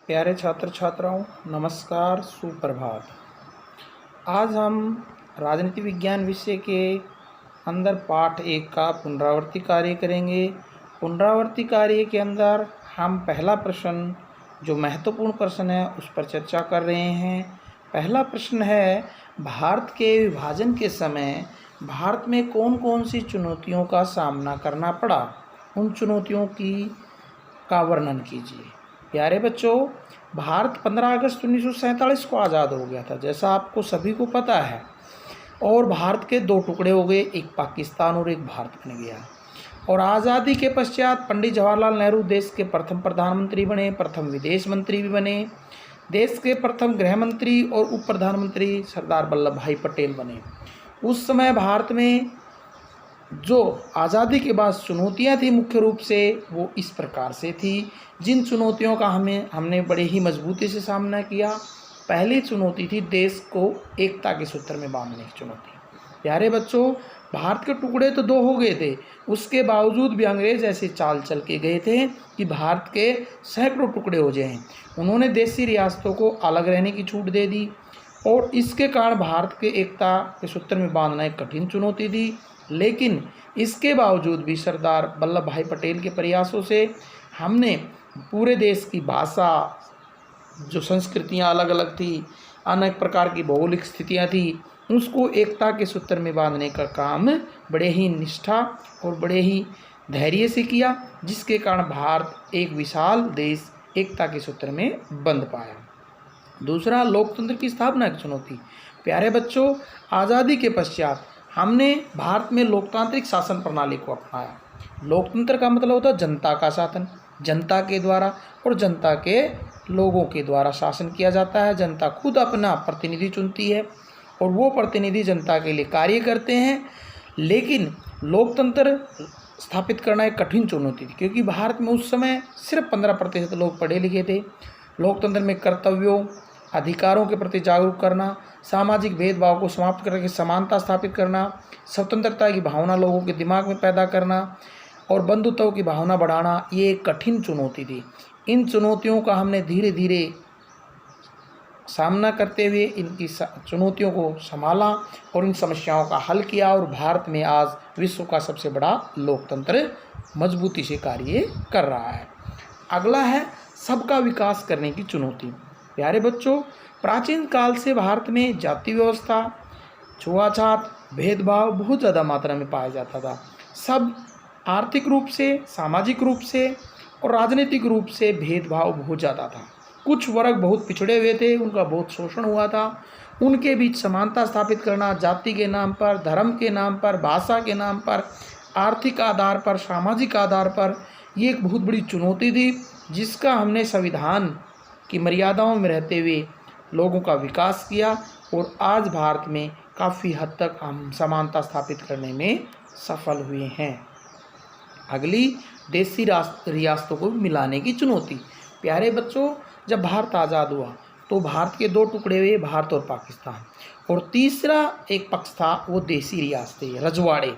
प्यारे छात्र छात्राओं, नमस्कार, सुप्रभात। आज हम राजनीति विज्ञान विषय के अंदर पाठ 1 का पुनरावृत्ति कार्य करेंगे। पुनरावृत्ति कार्य के अंदर हम पहला प्रश्न, जो महत्वपूर्ण प्रश्न है, उस पर चर्चा कर रहे हैं। पहला प्रश्न है, भारत के विभाजन के समय भारत में कौन कौन सी चुनौतियों का सामना करना पड़ा, उन चुनौतियों का वर्णन कीजिए। प्यारे बच्चों, भारत 15 अगस्त 1947 को आज़ाद हो गया था, जैसा आपको सभी को पता है। और भारत के 2 टुकड़े हो गए, एक पाकिस्तान और एक भारत बन गया। और आज़ादी के पश्चात पंडित जवाहरलाल नेहरू देश के प्रथम प्रधानमंत्री बने, प्रथम विदेश मंत्री भी बने, देश के प्रथम गृह मंत्री और उप प्रधानमंत्री सरदार वल्लभ भाई पटेल बने। उस समय भारत में जो आज़ादी के बाद चुनौतियां थी, मुख्य रूप से वो इस प्रकार से थी, जिन चुनौतियों का हमने बड़े ही मजबूती से सामना किया। पहली चुनौती थी देश को एकता के सूत्र में बांधने की चुनौती। प्यारे बच्चों, भारत के टुकड़े तो 2 हो गए थे, उसके बावजूद भी अंग्रेज ऐसे चाल चल के गए थे कि भारत के सैकड़ों टुकड़े हो जाएं। उन्होंने देशी रियासतों को अलग रहने की छूट दे दी और इसके कारण भारत के एकता के सूत्र में बांधना एक कठिन चुनौती थी। लेकिन इसके बावजूद भी सरदार वल्लभ भाई पटेल के प्रयासों से हमने पूरे देश की भाषा, जो संस्कृतियाँ अलग अलग थी, अनेक प्रकार की भौगोलिक स्थितियाँ थी, उसको एकता के सूत्र में बांधने का काम बड़े ही निष्ठा और बड़े ही धैर्य से किया, जिसके कारण भारत एक विशाल देश एकता के सूत्र में बंध पाया। दूसरा, लोकतंत्र की स्थापना की चुनौती। प्यारे बच्चों, आज़ादी के पश्चात हमने भारत में लोकतांत्रिक शासन प्रणाली को अपनाया। लोकतंत्र का मतलब होता है जनता का शासन, जनता के द्वारा और जनता के लोगों के द्वारा शासन किया जाता है। जनता खुद अपना प्रतिनिधि चुनती है और वो प्रतिनिधि जनता के लिए कार्य करते हैं। लेकिन लोकतंत्र स्थापित करना एक कठिन चुनौती थी, क्योंकि भारत में उस समय सिर्फ 15% लोग पढ़े लिखे थे। लोकतंत्र में कर्तव्यों, अधिकारों के प्रति जागरूक करना, सामाजिक भेदभाव को समाप्त करके समानता स्थापित करना, स्वतंत्रता की भावना लोगों के दिमाग में पैदा करना और बंधुत्व की भावना बढ़ाना, ये एक कठिन चुनौती थी। इन चुनौतियों का हमने धीरे धीरे सामना करते हुए इनकी चुनौतियों को संभाला और इन समस्याओं का हल किया, और भारत में आज विश्व का सबसे बड़ा लोकतंत्र मजबूती से कार्य कर रहा है। अगला है सबका विकास करने की चुनौती। प्यारे बच्चों, प्राचीन काल से भारत में जाति व्यवस्था, छुआछात, भेदभाव बहुत ज़्यादा मात्रा में पाया जाता था। सब आर्थिक रूप से, सामाजिक रूप से और राजनीतिक रूप से भेदभाव बहुत ज़्यादा था। कुछ वर्ग बहुत पिछड़े हुए थे, उनका बहुत शोषण हुआ था। उनके बीच समानता स्थापित करना, जाति के नाम पर, धर्म के नाम पर, भाषा के नाम पर, आर्थिक आधार पर, सामाजिक आधार पर, ये एक बहुत बड़ी चुनौती थी, जिसका हमने संविधान की मर्यादाओं में रहते हुए लोगों का विकास किया और आज भारत में काफ़ी हद तक हम समानता स्थापित करने में सफल हुए हैं। अगली, देशी रियासतों को मिलाने की चुनौती। प्यारे बच्चों, जब भारत आज़ाद हुआ तो भारत के 2 टुकड़े हुए, भारत और पाकिस्तान, और तीसरा एक पक्ष था वो देशी रियासतें, रजवाड़े।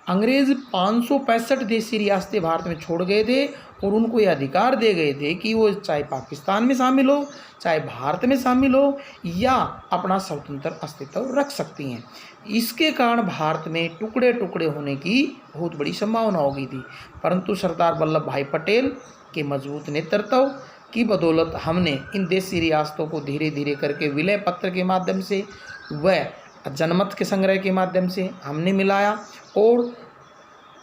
अंग्रेज़ 565 देशी रियासतें भारत में छोड़ गए थे और उनको ये अधिकार दे गए थे कि वो चाहे पाकिस्तान में शामिल हो, चाहे भारत में शामिल हो, या अपना स्वतंत्र अस्तित्व रख सकती हैं। इसके कारण भारत में टुकड़े टुकड़े होने की बहुत बड़ी संभावना हो गई थी, परंतु सरदार वल्लभ भाई पटेल के मजबूत नेतृत्व की बदौलत हमने इन देशी रियासतों को धीरे धीरे करके विलय पत्र के माध्यम से व जनमत के संग्रह के माध्यम से हमने मिलाया, और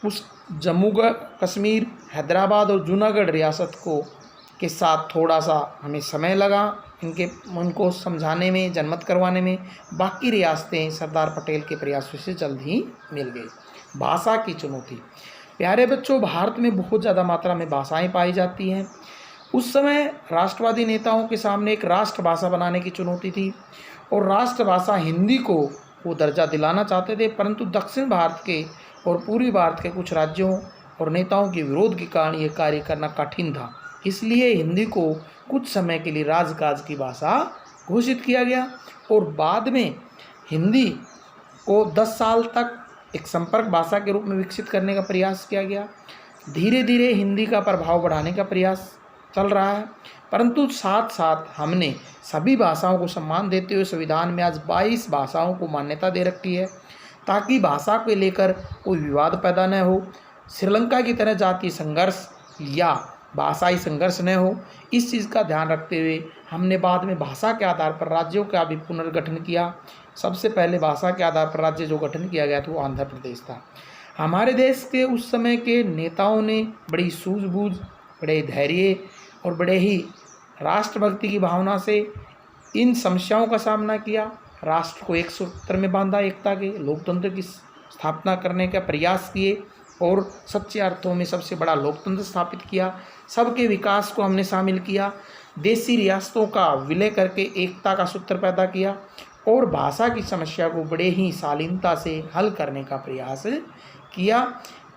उस जम्मू कश्मीर, हैदराबाद और जूनागढ़ रियासत के साथ थोड़ा सा हमें समय लगा उनको समझाने में, जनमत करवाने में। बाकी रियासतें सरदार पटेल के प्रयासों से जल्द ही मिल गई। भाषा की चुनौती। प्यारे बच्चों, भारत में बहुत ज़्यादा मात्रा में भाषाएं पाई जाती हैं। उस समय राष्ट्रवादी नेताओं के सामने एक राष्ट्रभाषा बनाने की चुनौती थी और राष्ट्रभाषा हिंदी को वो दर्जा दिलाना चाहते थे, परंतु दक्षिण भारत के और पूर्वी भारत के कुछ राज्यों और नेताओं के विरोध के कारण ये कार्य करना कठिन था। इसलिए हिंदी को कुछ समय के लिए राजकाज की भाषा घोषित किया गया और बाद में हिंदी को 10 साल तक एक संपर्क भाषा के रूप में विकसित करने का प्रयास किया गया। धीरे धीरे हिंदी का प्रभाव बढ़ाने का प्रयास चल रहा है, परंतु साथ साथ हमने सभी भाषाओं को सम्मान देते हुए संविधान में आज 22 भाषाओं को मान्यता दे रखी है, ताकि भाषा को लेकर कोई विवाद पैदा न हो, श्रीलंका की तरह जातीय संघर्ष या भाषाई संघर्ष न हो। इस चीज़ का ध्यान रखते हुए हमने बाद में भाषा के आधार पर राज्यों का भी पुनर्गठन किया। सबसे पहले भाषा के आधार पर राज्य जो गठन किया गया था वो आंध्र प्रदेश था। हमारे देश के उस समय के नेताओं ने बड़ी सूझबूझ, बड़े धैर्य और बड़े ही राष्ट्रभक्ति की भावना से इन समस्याओं का सामना किया, राष्ट्र को एक सूत्र में बांधा, एकता के लोकतंत्र की स्थापना करने का प्रयास किए और सच्चे अर्थों में सबसे बड़ा लोकतंत्र स्थापित किया। सबके विकास को हमने शामिल किया, देशी रियासतों का विलय करके एकता का सूत्र पैदा किया और भाषा की समस्या को बड़े ही शालीनता से हल करने का प्रयास किया।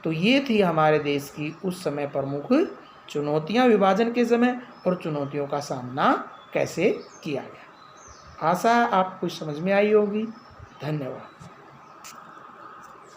तो ये थी हमारे देश की उस समय प्रमुख चुनौतियां विभाजन के समय और चुनौतियों का सामना कैसे किया गया। आशा है आपको समझ में आई होगी। धन्यवाद।